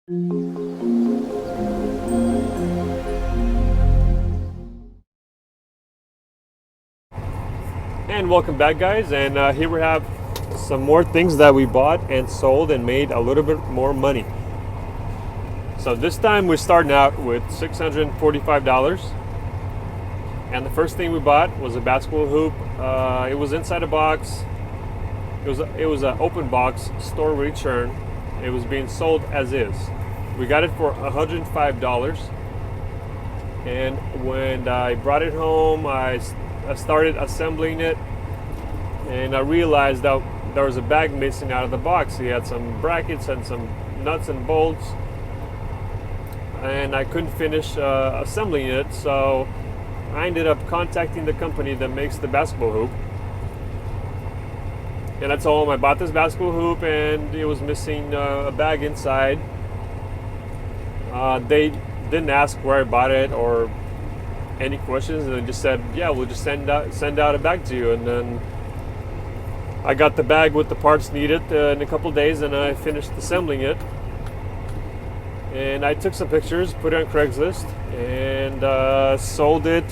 And welcome back, guys, and here we have some more things that we bought and sold and made a little bit more money. So this time we're starting out with $645, and the first thing we bought was a basketball hoop. It was inside a box. It was an open box store return. It was being sold as is. We got it for $105, and when I brought it home, I started assembling it, and I realized that there was a bag missing out of the box. He had some brackets and some nuts and bolts, and I couldn't finish assembling it, so I ended up contacting the company that makes the basketball hoop, and I told them I bought this basketball hoop and it was missing a bag inside. They didn't ask where I bought it or any questions, and they just said, yeah, we'll just send out a bag to you. And then I got the bag with the parts needed in a couple days, and I finished assembling it. And I took some pictures, put it on Craigslist, and sold it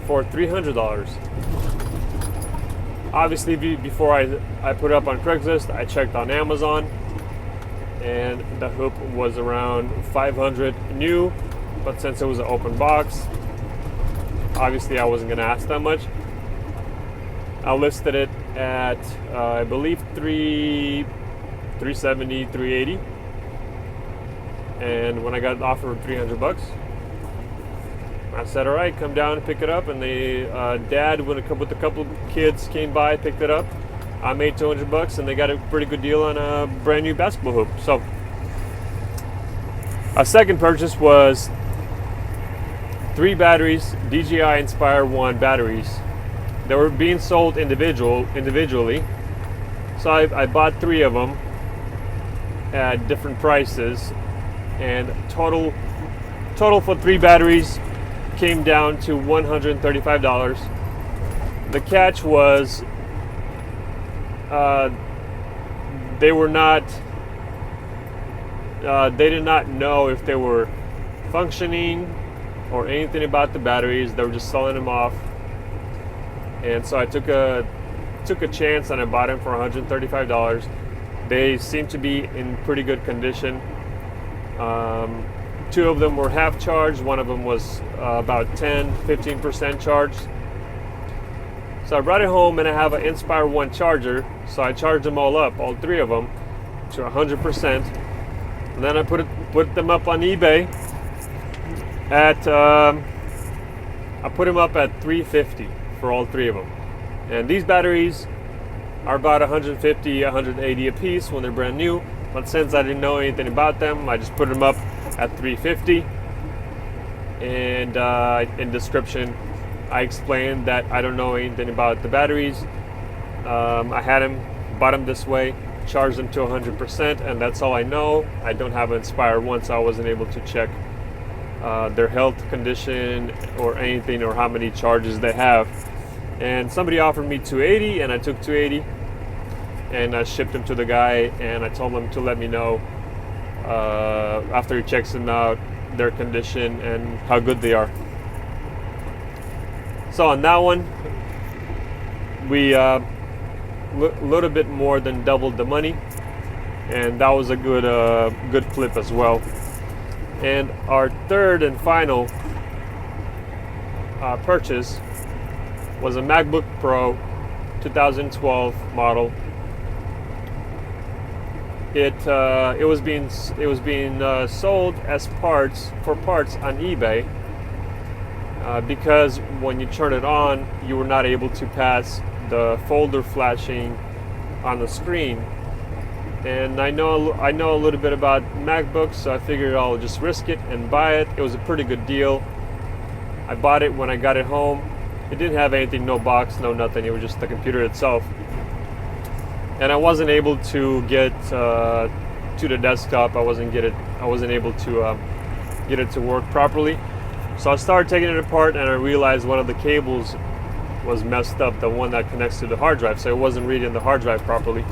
for $300. Obviously, before I put it up on Craigslist, I checked on Amazon, and the hoop was around $500 new, but since it was an open box, obviously I wasn't going to ask that much. I listed it at I believe $370, $380, and when I got an offer of $300, I said, all right, come down and pick it up. And the dad with a couple kids came by, picked it up. I made $200, and they got a pretty good deal on a brand new basketball hoop. So a second purchase was 3 batteries, DJI Inspire 1 batteries. They were being sold individually. So I bought 3 of them at different prices, and total for 3 batteries came down to $135. The catch was they did not know if they were functioning or anything about the batteries. They were just selling them off, and so I took a chance and I bought them for $135. They seem to be in pretty good condition. 2 of them were half charged. One of them was about 15% charged. So I brought it home, and I have an Inspire 1 charger, so I charged them all 3 of them, to 100%. And then I put them up on eBay at I put them up at $350 for all 3 of them. And these batteries are about $150, $180 a piece when they're brand new. But since I didn't know anything about them, I just put them up at $350. And in description, I explained that I don't know anything about the batteries. I had them, bought them this way, charged them to 100%, and that's all I know. I don't have an Inspire 1, so I wasn't able to check their health condition or anything, or how many charges they have. And somebody offered me $280, and I took $280, and I shipped them to the guy, and I told him to let me know after he checks them out, their condition and how good they are. So on that one, we little bit more than doubled the money, and that was a good flip as well. And our third and final purchase was a MacBook Pro 2012 model. It was being sold as parts on eBay, because when you turn it on, you were not able to pass the folder flashing on the screen. And I know a little bit about MacBooks, so I figured I'll just risk it and buy it. It was a pretty good deal. I bought it when I got it home. It didn't have anything, no box, no nothing. It was just the computer itself. And I wasn't able to get to the desktop. I wasn't able to get it to work properly. So I started taking it apart, and I realized one of the cables was messed up, the one that connects to the hard drive, so it wasn't reading the hard drive properly.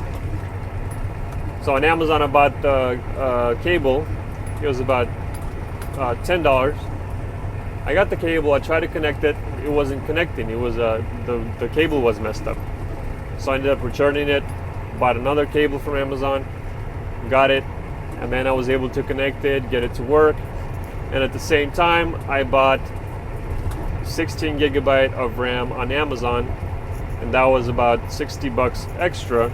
So on Amazon, I bought the cable, It was about $10. I got the cable. I tried to connect it. It wasn't connecting. It was the cable was messed up. So I ended up returning it. Bought another cable from Amazon. Got it, and then I was able to connect it, get it to work. And at the same time, I bought 16 gigabyte of RAM on Amazon, and that was about $60 extra.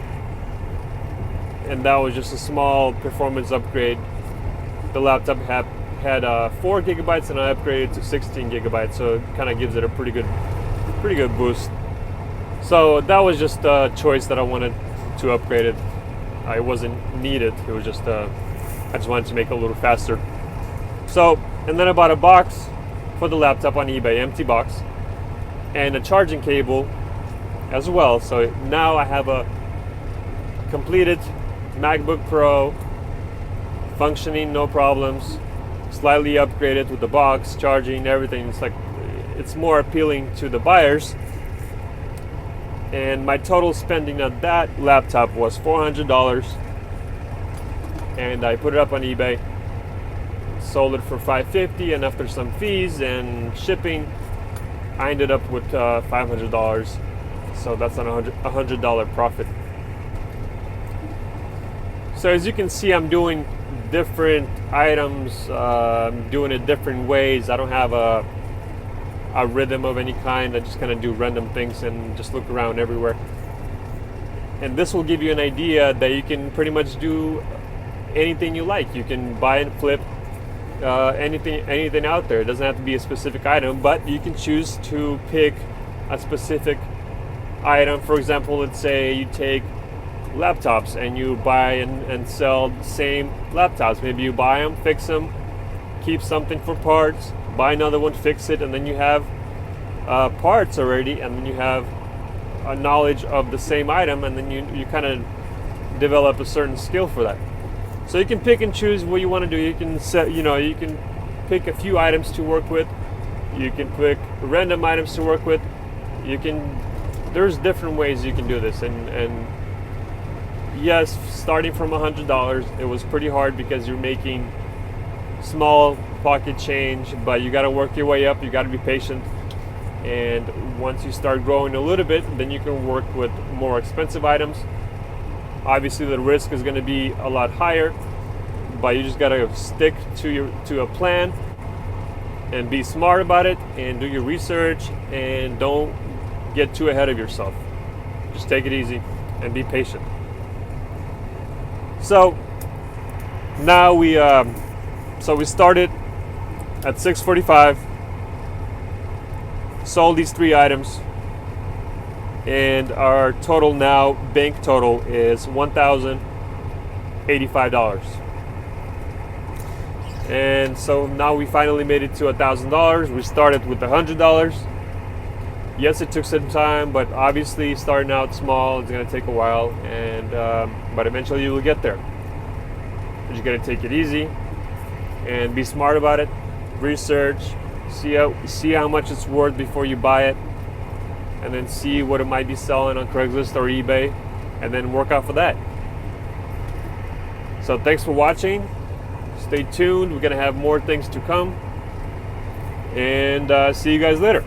And that was just a small performance upgrade. The laptop had 4 gigabytes, and I upgraded to 16 gigabytes, so it kind of gives it a pretty good boost. So that was just a choice that I wanted to upgrade it. I wasn't needed. It was just I just wanted to make it a little faster. So, and then I bought a box for the laptop on eBay, empty box, and a charging cable as well. So now I have a completed MacBook Pro, functioning, no problems, slightly upgraded with the box, charging, everything. It's more appealing to the buyers. And my total spending on that laptop was $400, and I put it up on eBay, sold it for $550, and after some fees and shipping, I ended up with $500. So that's a $100 profit. So as you can see, I'm doing different items, doing it different ways. I don't have a rhythm of any kind. I just kind of do random things and just look around everywhere. And this will give you an idea that you can pretty much do anything you like. You can buy and flip anything out there. It doesn't have to be a specific item, but you can choose to pick a specific item. For example, let's say you take laptops and you buy and sell the same laptops. Maybe you buy them, fix them, keep something for parts, buy another one, fix it, and then you have parts already, and then you have a knowledge of the same item, and then you kind of develop a certain skill for that. So you can pick and choose what you want to do. You can you can pick a few items to work with. You can pick random items to work with. There's different ways you can do this, and yes, starting from $100, it was pretty hard because you're making small pocket change, but you got to work your way up. You got to be patient, and once you start growing a little bit, then you can work with more expensive items. Obviously the risk is going to be a lot higher, but you just got to stick to a plan and be smart about it and do your research, and don't get too ahead of yourself. Just take it easy and be patient. So now we started at 6:45, sold these 3 items, and our total now, bank total, is $1,085. And so now we finally made it to $1,000. We started with $100. Yes, it took some time, but obviously starting out small, it's going to take a while, and but eventually you will get there. But you got to take it easy and be smart about it. Research, see how much it's worth before you buy it, and then see what it might be selling on Craigslist or eBay, and then work off of that. So thanks for watching. Stay tuned. We're gonna have more things to come, and see you guys later.